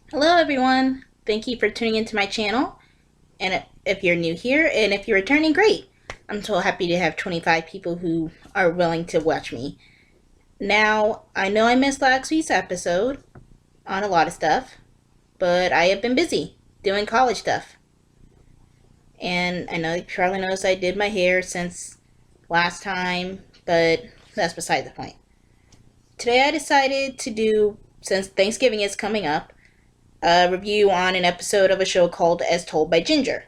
Hello everyone! Thank you for tuning into my channel. And if you're new here and if you're returning, great! I'm so happy to have 25 people who are willing to watch me. Now, I know I missed last week's episode on a lot of stuff, but I have been busy doing college stuff. And I know you probably noticed I did my hair since last time, but that's beside the point. Today I decided to do, since Thanksgiving is coming up, a review on an episode of a show called As Told by Ginger.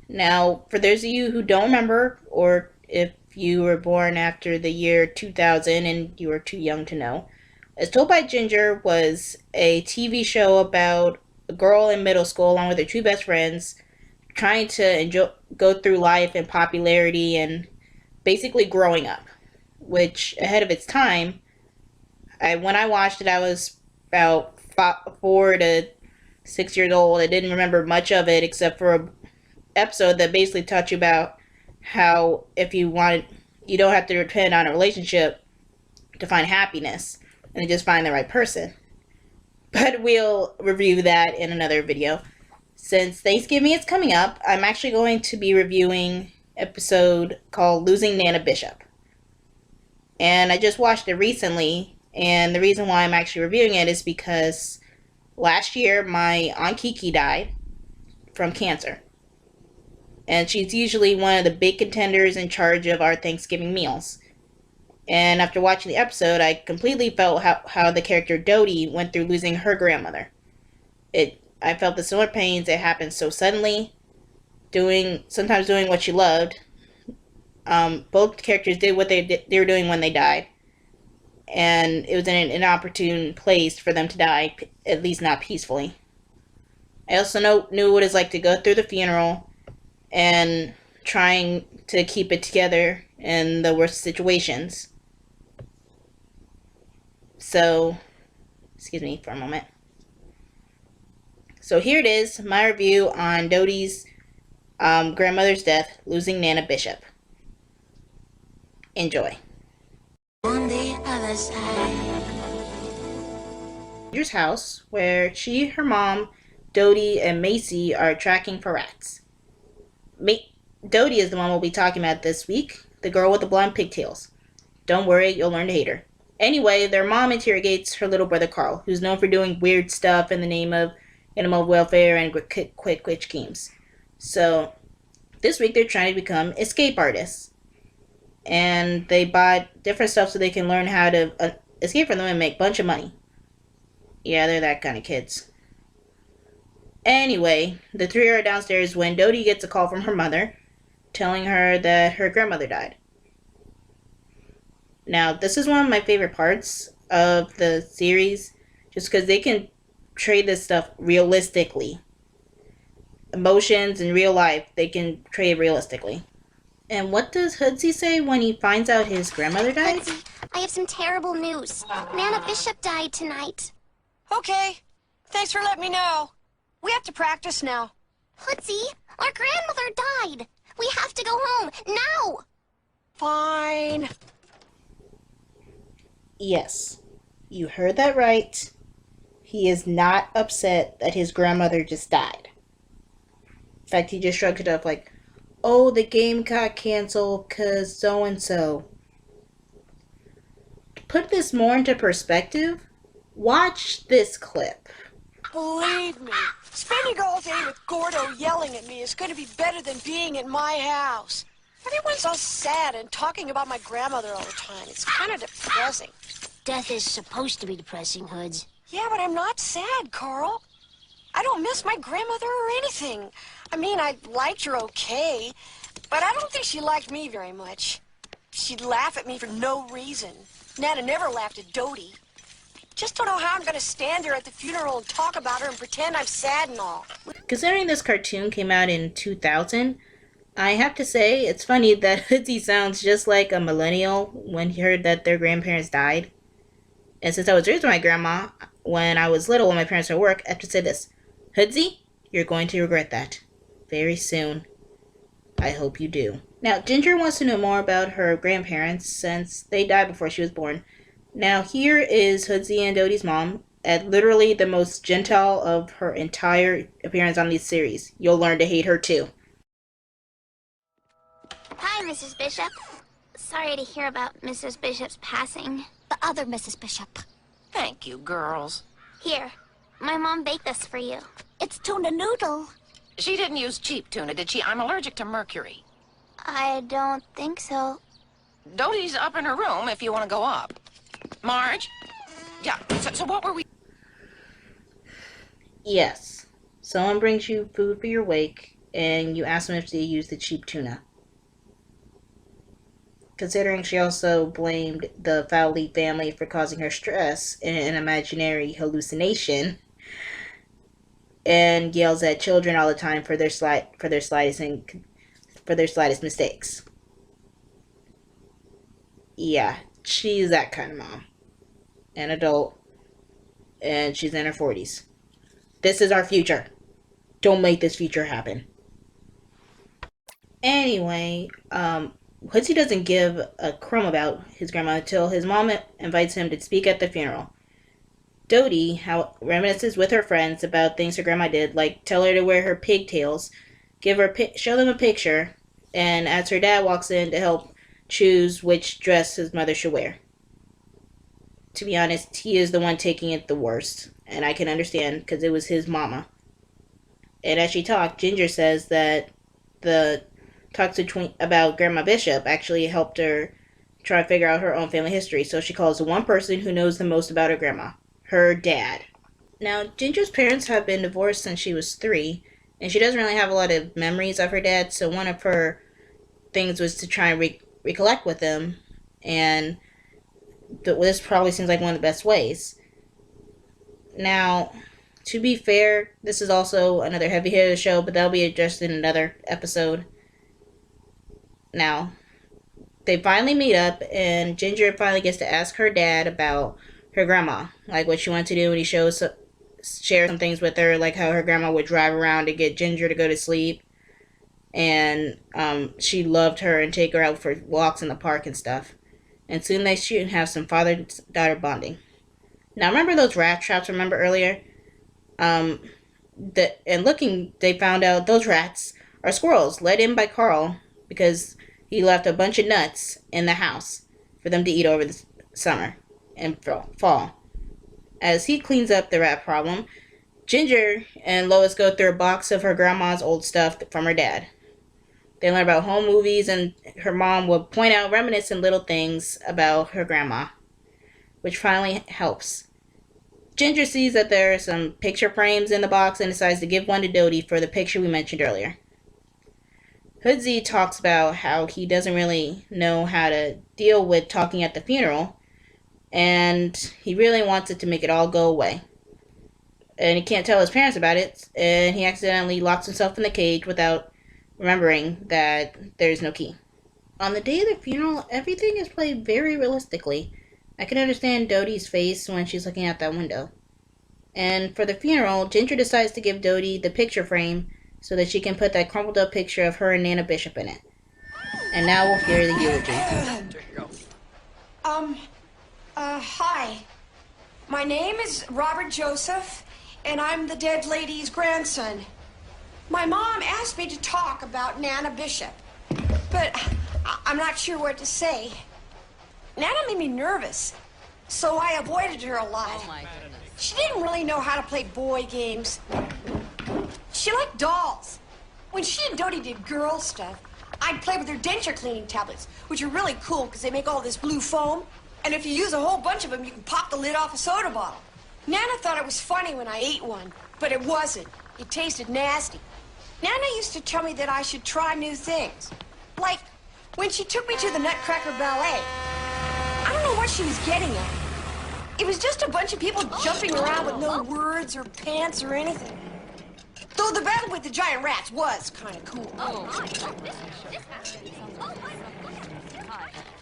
Now, for those of you who don't remember, or if you were born after the year 2000 and you were too young to know, As Told by Ginger was a TV show about a girl in middle school along with her two best friends trying to go through life and popularity and basically growing up, which ahead of its time. When I watched it, I was about 4 to 6 years old. I didn't remember much of it except for a episode that basically taught you about how if you want, you don't have to depend on a relationship to find happiness and just find the right person. But we'll review that in another video. Since Thanksgiving is coming up, I'm actually going to be reviewing episode called Losing Nana Bishop. And I just watched it recently, and the reason why I'm actually reviewing it is because last year my Aunt Kiki died from cancer. And she's usually one of the big contenders in charge of our Thanksgiving meals. And after watching the episode, I completely felt how the character Dodie went through losing her grandmother. I felt the similar pains that happened so suddenly, sometimes doing what she loved. Both characters did what they were doing when they died, and it was in an inopportune place for them to die, at least not peacefully. I also knew what it's like to go through the funeral and trying to keep it together in the worst situations. So, excuse me for a moment. So here it is, my review on Dodie's grandmother's death, Losing Nana Bishop. Enjoy. On the other side. Ginger's house, where she, her mom, Dodie, and Macy are tracking for rats. Dodie is the one we'll be talking about this week, the girl with the blonde pigtails. Don't worry, you'll learn to hate her. Anyway, their mom interrogates her little brother Carl, who's known for doing weird stuff in the name of animal welfare and quick schemes. So, this week they're trying to become escape artists. And they buy different stuff so they can learn how to escape from them and make a bunch of money. Yeah, they're that kind of kids. Anyway, the three are downstairs when Dodie gets a call from her mother telling her that her grandmother died. Now, this is one of my favorite parts of the series, just because they can trade this stuff realistically. Emotions in real life, they can trade realistically. And what does Hoodsy say when he finds out his grandmother died? Hoodsy, I have some terrible news. Nana Bishop died tonight. Okay. Thanks for letting me know. We have to practice now. Hoodsy, our grandmother died. We have to go home, now! Fine. Yes, you heard that right. He is not upset that his grandmother just died. In fact, he just shrugged it off like, oh, the game got canceled because so-and-so. To put this more into perspective, watch this clip. Believe me, spending all day with Gordo yelling at me is going to be better than being in my house. Everyone's all sad and talking about my grandmother all the time. It's kind of depressing. Death is supposed to be depressing, Hoods. Yeah, but I'm not sad, Carl. I don't miss my grandmother or anything. I mean, I liked her okay, but I don't think she liked me very much. She'd laugh at me for no reason. Nana never laughed at Dodie. Just don't know how I'm going to stand there at the funeral and talk about her and pretend I'm sad and all. Considering this cartoon came out in 2000, I have to say it's funny that Hoodsy sounds just like a millennial when he heard that their grandparents died. And since I was raised by my grandma when I was little when my parents were at work, I have to say this. Hoodsy, you're going to regret that. Very soon. I hope you do. Now, Ginger wants to know more about her grandparents since they died before she was born. Now, here is Hoodsy and Dodie's mom at literally the most gentle of her entire appearance on this series. You'll learn to hate her too. Hi, Mrs. Bishop. Sorry to hear about Mrs. Bishop's passing. The other Mrs. Bishop. Thank you, girls. Here, my mom baked this for you. It's tuna noodle. She didn't use cheap tuna, did she? I'm allergic to mercury. I don't think so. Dodie's up in her room if you want to go up. Marge? Yeah, so what were we... Yes. Someone brings you food for your wake, and you ask them if they use the cheap tuna. Considering she also blamed the Fowley family for causing her stress in an imaginary hallucination, and yells at children all the time for their slightest mistakes. Yeah, she's that kind of mom. An adult, and she's in her 40s. This is our future. Don't make this future happen. Anyway, Hoodsie doesn't give a crumb about his grandma until his mom invites him to speak at the funeral. Dodie reminisces with her friends about things her grandma did, like tell her to wear her pigtails, show them a picture, and as her dad walks in to help choose which dress his mother should wear. To be honest, he is the one taking it the worst, and I can understand because it was his mama. And as she talked, Ginger says that the talk about Grandma Bishop actually helped her try to figure out her own family history, so she calls the one person who knows the most about her grandma, her dad. Now, Ginger's parents have been divorced since she was 3, and she doesn't really have a lot of memories of her dad, so one of her things was to try and recollect with him, and this probably seems like one of the best ways. Now, to be fair, this is also another heavy hitter show, but that'll be addressed in another episode. Now, they finally meet up, and Ginger finally gets to ask her dad about her grandma, like what she wanted to do, and he shares some things with her, like how her grandma would drive around to get Ginger to go to sleep, and she loved her and take her out for walks in the park and stuff. And soon they shoot and have some father-daughter bonding. Now, remember those rat traps, remember earlier? They found out those rats are squirrels let in by Carl because he left a bunch of nuts in the house for them to eat over the summer and fall. As he cleans up the rat problem, Ginger and Lois go through a box of her grandma's old stuff from her dad. They learn about home movies, and her mom will point out reminiscent little things about her grandma, which finally helps. Ginger sees that there are some picture frames in the box and decides to give one to Dodie for the picture we mentioned earlier. Hoodsie talks about how he doesn't really know how to deal with talking at the funeral, and he really wants it to make it all go away. And he can't tell his parents about it, and he accidentally locks himself in the cage without remembering that there's no key. On the day of the funeral, everything is played very realistically. I can understand Dodie's face when she's looking out that window. And for the funeral, Ginger decides to give Dodie the picture frame so that she can put that crumpled up picture of her and Nana Bishop in it. And now we'll hear the eulogy. Hi. My name is Robert Joseph, and I'm the dead lady's grandson. My mom asked me to talk about Nana Bishop, but I'm not sure what to say. Nana made me nervous, so I avoided her a lot. Oh my goodness. She didn't really know how to play boy games. She liked dolls. When she and Dodie did girl stuff, I'd play with her denture cleaning tablets, which are really cool because they make all this blue foam. And if you use a whole bunch of them, you can pop the lid off a soda bottle. Nana thought it was funny when I ate one, but it wasn't. It tasted nasty. Nana used to tell me that I should try new things. Like when she took me to the Nutcracker Ballet. I don't know what she was getting at. It was just a bunch of people jumping around with no words or pants or anything. Though the battle with the giant rats was kind of cool.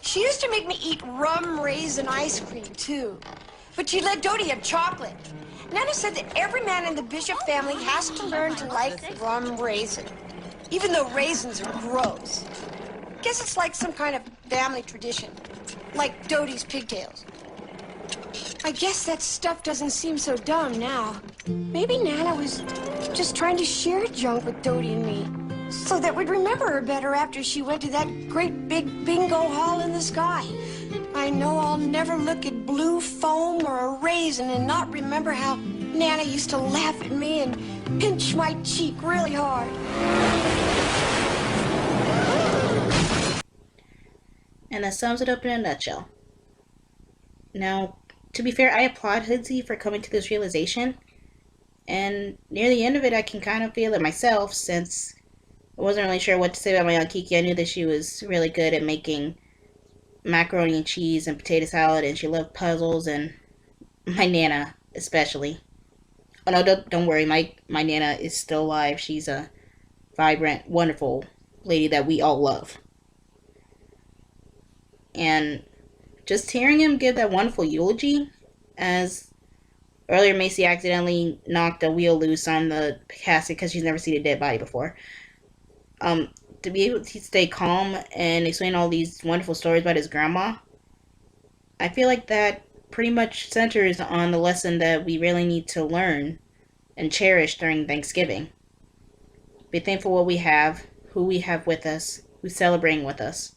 She used to make me eat rum raisin ice cream, too. But she let Dodie have chocolate. Nana said that every man in the Bishop family has to learn to like rum raisin, even though raisins are gross. Guess it's like some kind of family tradition, like Dodie's pigtails. I guess that stuff doesn't seem so dumb now. Maybe Nana was just trying to share junk with Dodie and me, so that we'd remember her better after she went to that great big bingo hall in the sky. I know I'll never look at blue foam or a raisin and not remember how Nana used to laugh at me and pinch my cheek really hard. And that sums it up in a nutshell. Now, to be fair, I applaud Hoodsie for coming to this realization. And near the end of it, I can kind of feel it myself, since I wasn't really sure what to say about my Aunt Kiki. I knew that she was really good at making macaroni and cheese and potato salad, and she loved puzzles, and my Nana especially. Oh no, don't worry, my Nana is still alive. She's a vibrant, wonderful lady that we all love. And just hearing him give that wonderful eulogy, as earlier Macy accidentally knocked a wheel loose on the casket because she's never seen a dead body before. To be able to stay calm and explain all these wonderful stories about his grandma, I feel like that pretty much centers on the lesson that we really need to learn and cherish during Thanksgiving. Be thankful for what we have, who we have with us, who's celebrating with us,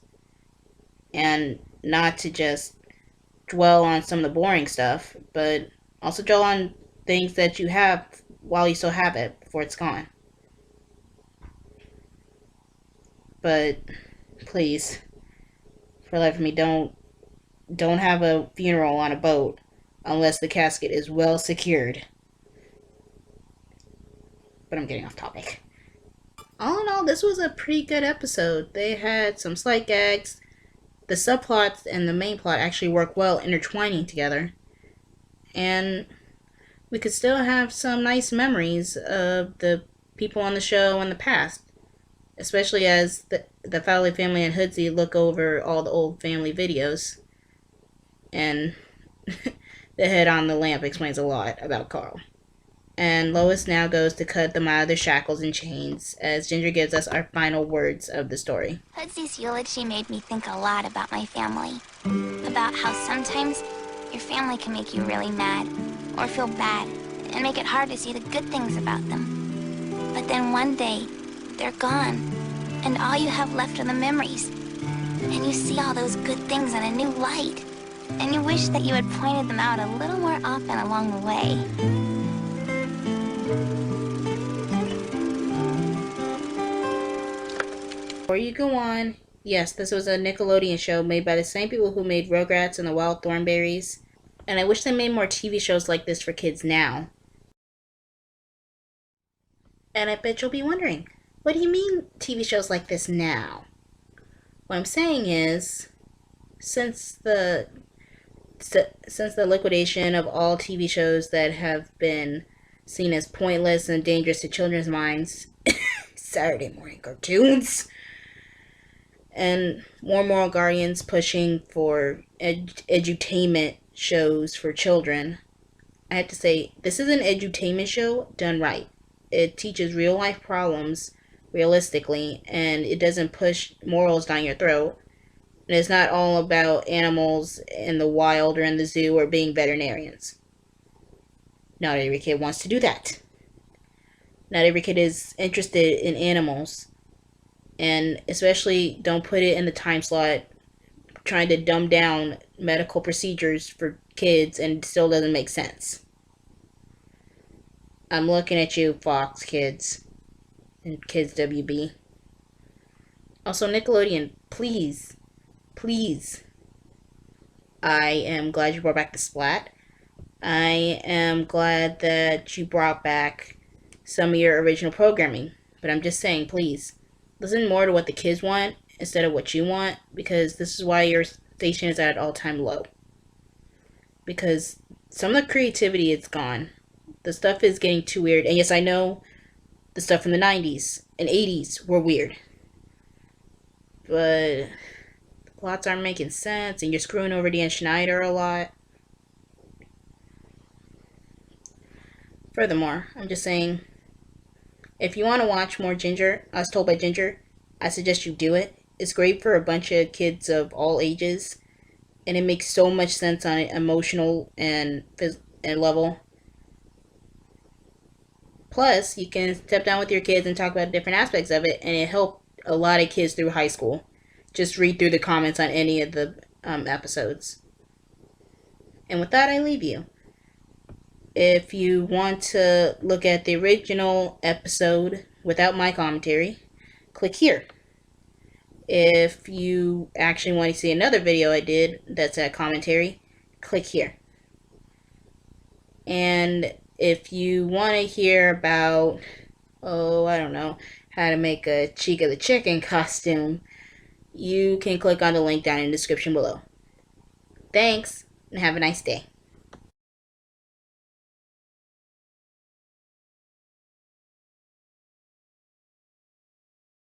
and not to just dwell on some of the boring stuff, but also dwell on things that you have while you still have it before it's gone. But please, for the life of me, don't have a funeral on a boat unless the casket is well secured. But I'm getting off topic. All in all, this was a pretty good episode. They had some slight gags. The subplots and the main plot actually work well intertwining together. And we could still have some nice memories of the people on the show in the past. Especially as the Fowley family and Hoodsie look over all the old family videos. And the head on the lamp explains a lot about Carl. And Lois now goes to cut them out of their shackles and chains as Ginger gives us our final words of the story. Hoodsie's eulogy made me think a lot about my family. About how sometimes your family can make you really mad or feel bad and make it hard to see the good things about them. But then one day, they're gone, and all you have left are the memories. And you see all those good things in a new light. And you wish that you had pointed them out a little more often along the way. Before you go on, yes, this was a Nickelodeon show made by the same people who made Rugrats and the Wild Thornberrys. And I wish they made more TV shows like this for kids now. And I bet you'll be wondering, what do you mean TV shows like this now? What I'm saying is, since the liquidation of all TV shows that have been seen as pointless and dangerous to children's minds, Saturday morning cartoons, and more moral guardians pushing for edutainment shows for children, I have to say, this is an edutainment show done right. It teaches real life problems realistically, and it doesn't push morals down your throat. And it's not all about animals in the wild or in the zoo or being veterinarians. Not every kid wants to do that. Not every kid is interested in animals. And especially don't put it in the time slot trying to dumb down medical procedures for kids and it still doesn't make sense. I'm looking at you, Fox Kids and Kids WB. Also, Nickelodeon, please. I am glad you brought back the Splat. I am glad that you brought back some of your original programming. But I'm just saying, please, listen more to what the kids want instead of what you want, because this is why your station is at an all-time low. Because some of the creativity is gone. The stuff is getting too weird. And yes, I know the stuff from the 90s and 80s were weird. But the plots aren't making sense, and you're screwing over Dan Schneider a lot. Furthermore, I'm just saying, if you want to watch more Ginger, As Told by Ginger, I suggest you do it. It's great for a bunch of kids of all ages. and it makes so much sense on an emotional and level. Plus, you can step down with your kids and talk about different aspects of it, and it helped a lot of kids through high school. Just read through the comments on any of the episodes. And with that, I leave you. If you want to look at the original episode without my commentary, click here. If you actually want to see another video I did that's a commentary, click here. And if you want to hear about, I don't know, how to make a Chica the Chicken costume, you can click on the link down in the description below. Thanks, and have a nice day.